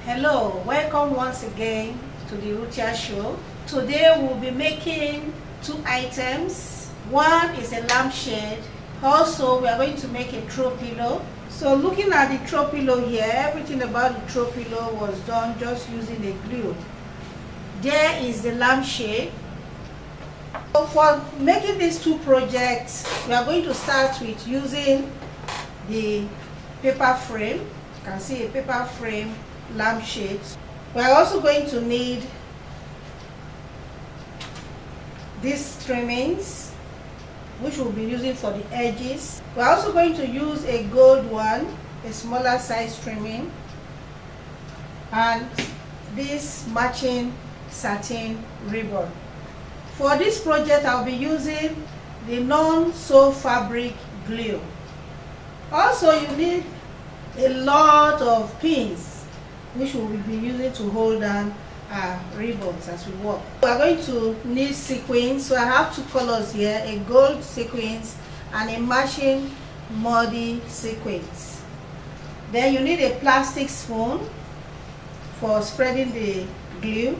Hello, welcome once again to the Rutia Show. Today we'll be making two items. One is a lampshade. Also, we are going to make a throw pillow. So looking at the throw pillow here, everything about the throw pillow was done just using a glue. There is the lampshade. So for making these two projects, we are going to start with using the paper frame. You can see a paper frame lampshade. We are also going to need these trimmings, which we'll be using for the edges. We're also going to use a gold one, a smaller size trimming, and this matching satin ribbon. For this project, I'll be using the non-sew fabric glue. Also, you need a lot of pins, which we will be using to hold down our ribbons as we work. We are going to need sequins. So I have two colors here, a gold sequins and a matching muddy sequins. Then you need a plastic spoon for spreading the glue,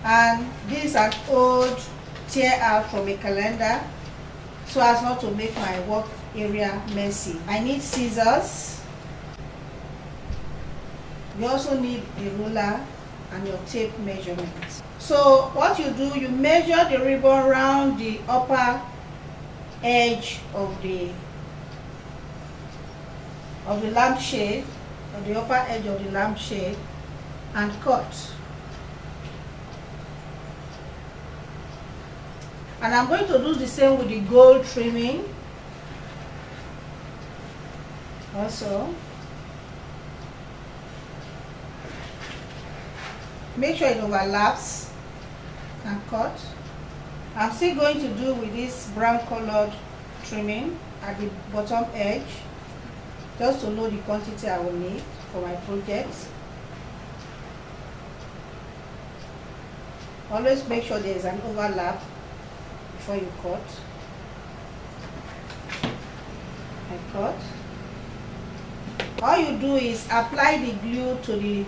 and this is an old tear out from a calendar so as not to make my work area messy. I need scissors. You also need a ruler and your tape measurement. So what you do, you measure the ribbon around the upper edge of the lampshade, or the upper edge of the lampshade, and cut. And I'm going to do the same with the gold trimming also. Make sure it overlaps and cut. I'm still going to do with this brown colored trimming at the bottom edge, just to know the quantity I will need for my project. Always make sure there is an overlap before you cut. I cut. All you do is apply the glue to the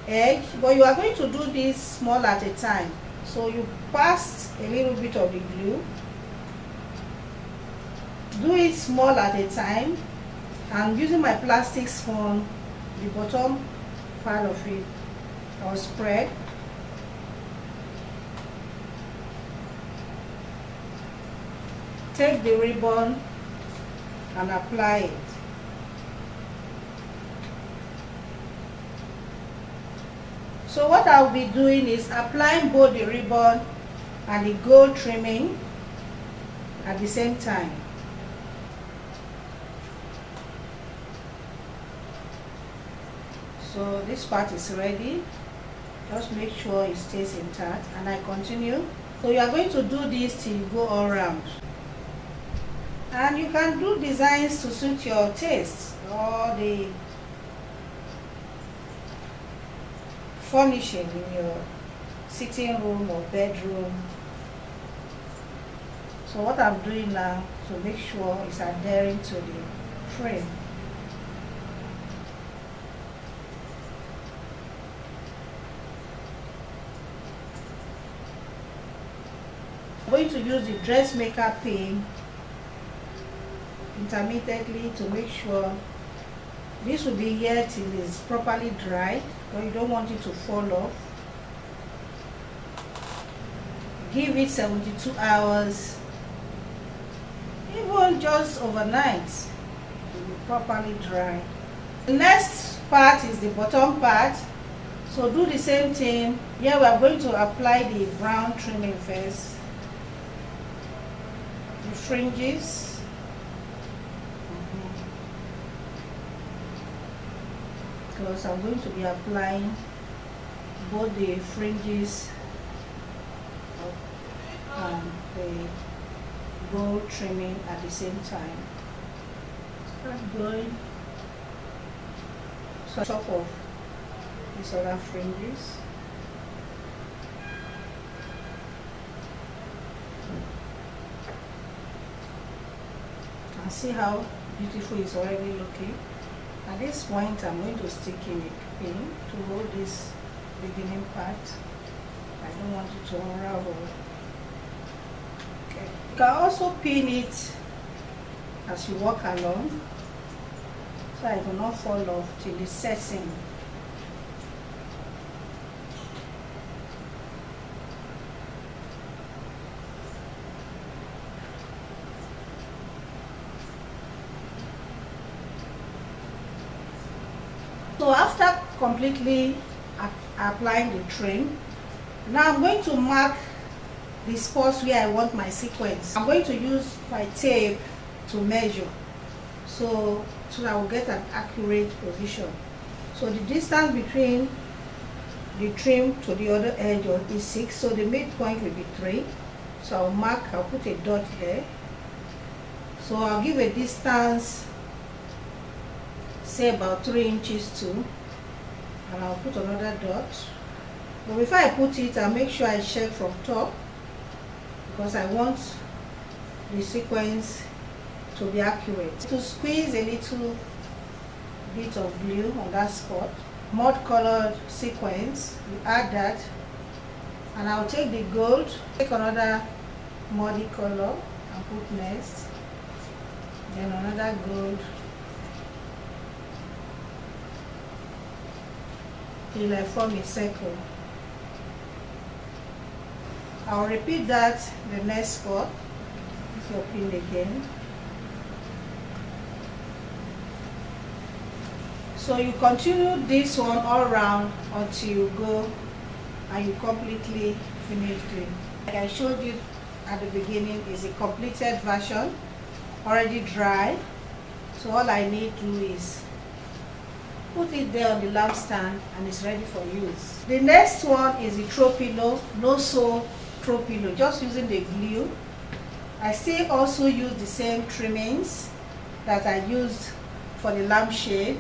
edge, but you are going to do this small at a time. So you pass a little bit of the glue, do it small at a time, and using my plastic spoon, the bottom part of it I'll spread. Take the ribbon and apply it. So what I'll be doing is applying both the ribbon and the gold trimming at the same time. So this part is ready. Just make sure it stays intact, and I continue. So you are going to do this till you go all around. And you can do designs to suit your taste or the furnishing in your sitting room or bedroom. So what I'm doing now to make sure it's adhering to the frame. I'm going to use the dressmaker pin intermittently to make sure this will be here till it's properly dried, but you don't want it to fall off. Give it 72 hours, even just overnight, it will be properly dry. The next part is the bottom part. So do the same thing. Here we are going to apply the brown trimming first, the fringes. Because I'm going to be applying both the fringes and the gold trimming at the same time. Start going on top of these other fringes. And see how beautiful it's already looking. At this point, I'm going to stick in a pin to hold this beginning part. I don't want it to unravel. Okay. You can also pin it as you walk along, so it will not fall off till it sets in. So after completely applying the trim, now I'm going to mark the spots where I want my sequence. I'm going to use my tape to measure, so I will get an accurate position. So the distance between the trim to the other edge is 6, so the midpoint will be 3. So I'll put a dot here. So I'll give a distance, say about 3 inches too, and I'll put another dot. But before I put it, I'll make sure I check from top, because I want the sequence to be accurate. To squeeze a little bit of glue on that spot, mud colored sequence, you add that, and I'll take the gold, take another muddy color and put next, then another gold, till I form a circle. I'll repeat that the next spot with your pin again. So you continue this one all around until you go and you completely finish it. Like I showed you at the beginning, is a completed version, already dry. So all I need to do is put it there on the lampstand and it's ready for use. The next one is the throw pillow, no sew throw pillow, just using the glue. I still also use the same trimmings that I used for the lampshade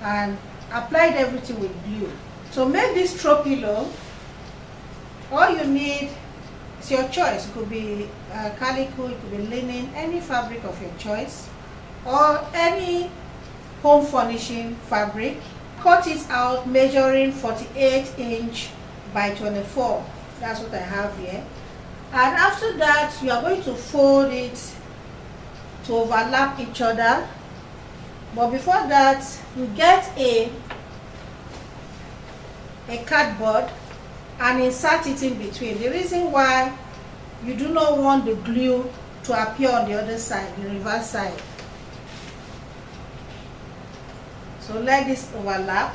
and applied everything with glue. To make this throw pillow, all you need is your choice. It could be calico, it could be linen, any fabric of your choice, or any home furnishing fabric. Cut it out measuring 48 inch by 24. That's what I have here. And after that, you are going to fold it to overlap each other. But before that, you get a cardboard and insert it in between. The reason why you do not want the glue to appear on the other side, the reverse side. So let this overlap.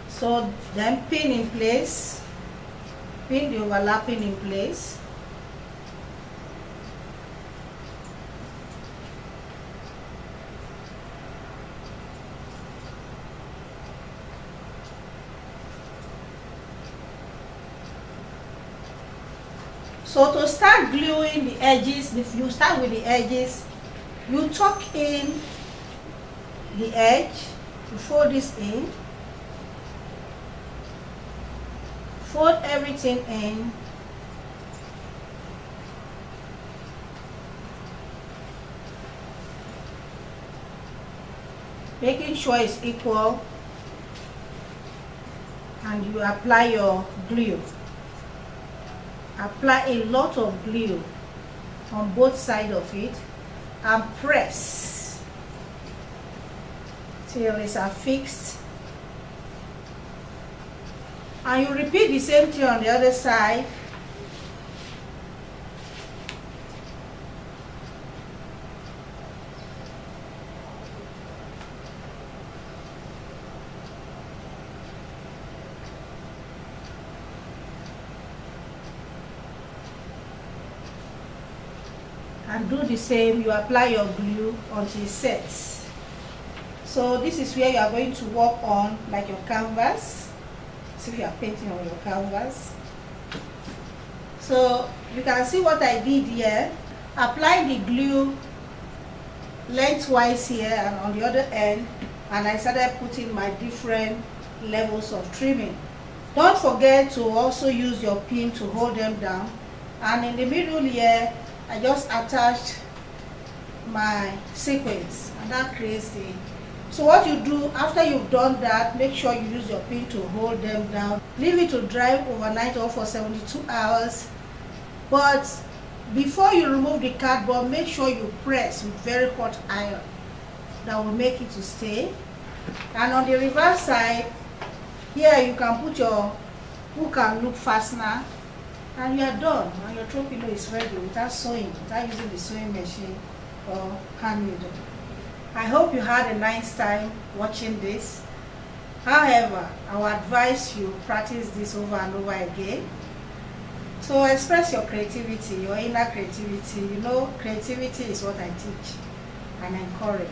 So then pin in place, pin the overlapping in place. So to start gluing the edges, if you start with the edges, you tuck in the edge, you fold this in, fold everything in, making sure it's equal, and you apply your glue. Apply a lot of glue on both sides of it and press till it's affixed. And you repeat the same thing on the other side. And do the same, you apply your glue until it sets. So this is where you are going to work on, like your canvas. See if you are painting on your canvas. So you can see what I did here. Apply the glue lengthwise here and on the other end, and I started putting my different levels of trimming. Don't forget to also use your pin to hold them down. And in the middle here, I just attached my sequins, and that creates the. So what you do after you've done that, make sure you use your pin to hold them down. Leave it to dry overnight or for 72 hours. But before you remove the cardboard, make sure you press with very hot iron. That will make it to stay. And on the reverse side, here you can put your hook and loop fastener, and you are done. And your throw pillow is ready without sewing, without using the sewing machine or hand needle. I hope you had a nice time watching this. However, I would advise you practice this over and over again. So express your creativity, your inner creativity. You know, creativity is what I teach and encourage.